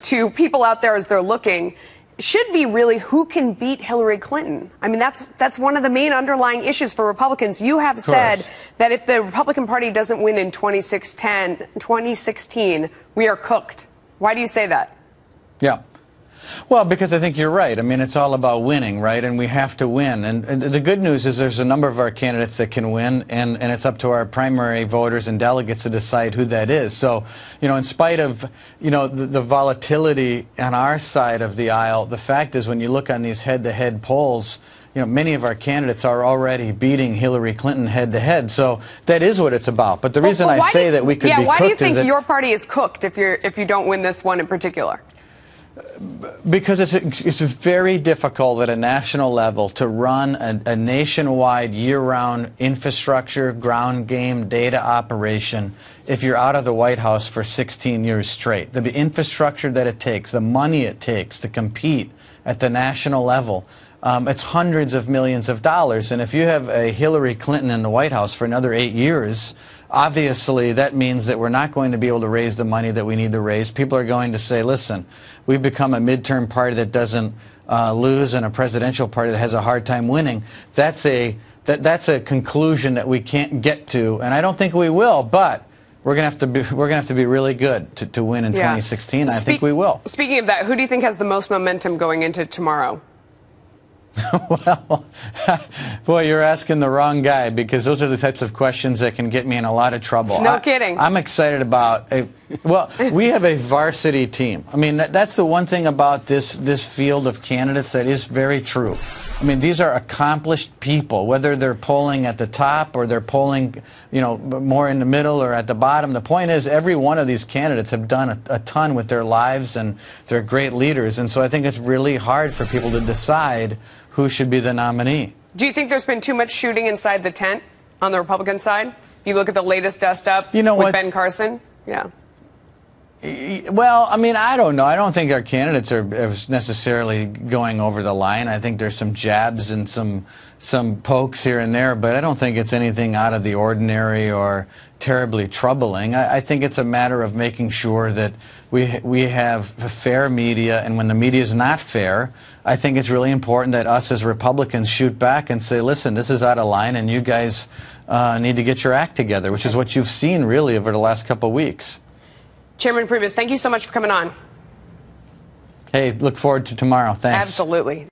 to people out there as they're looking should be really who can beat Hillary Clinton. I mean, that's one of the main underlying issues for Republicans. You have said that if the Republican Party doesn't win in 2016, we are cooked. Why do you say that? Yeah. Well, because I think you're right. I mean, it's all about winning, right? And we have to win. And the good news is there's a number of our candidates that can win, and it's up to our primary voters and delegates to decide who that is. So, in spite of, the volatility on our side of the aisle, the fact is when you look on these head-to-head polls, many of our candidates are already beating Hillary Clinton head-to-head. So that is what it's about. But the reason I say that we could be cooked is why do you think your party is cooked if you don't win this one in particular? Because it's very difficult at a national level to run a nationwide year-round infrastructure, ground game, data operation if you're out of the White House for 16 years straight. The infrastructure that it takes, the money it takes to compete at the national level, it's hundreds of millions of dollars. And if you have a Hillary Clinton in the White House for another 8 years, obviously that means that we're not going to be able to raise the money that we need to raise. People are going to say, listen, we've become a midterm party that doesn't lose and a presidential party that has a hard time winning. That's a conclusion that we can't get to, and I don't think we will, but we're going to have to be really good to win in 2016. I think we will. Speaking of that, who do you think has the most momentum going into tomorrow? Well, boy, you're asking the wrong guy, because those are the types of questions that can get me in a lot of trouble. No kidding. I'm excited about we have a varsity team. I mean, that's the one thing about this field of candidates that is very true. I mean, these are accomplished people, whether they're polling at the top or they're polling, more in the middle or at the bottom. The point is, every one of these candidates have done a ton with their lives, and they're great leaders. And so I think it's really hard for people to decide who should be the nominee. Do you think there's been too much shooting inside the tent on the Republican side? You look at the latest dust up with Ben Carson? Yeah. Well, I mean, I don't know. I don't think our candidates are necessarily going over the line. I think there's some jabs and some pokes here and there, but I don't think it's anything out of the ordinary or terribly troubling. I think it's a matter of making sure that we have fair media, and when the media is not fair, I think it's really important that us as Republicans shoot back and say, listen, this is out of line, and you guys need to get your act together, which is what you've seen really over the last couple of weeks. Chairman Priebus, thank you so much for coming on. Hey, look forward to tomorrow. Thanks. Absolutely.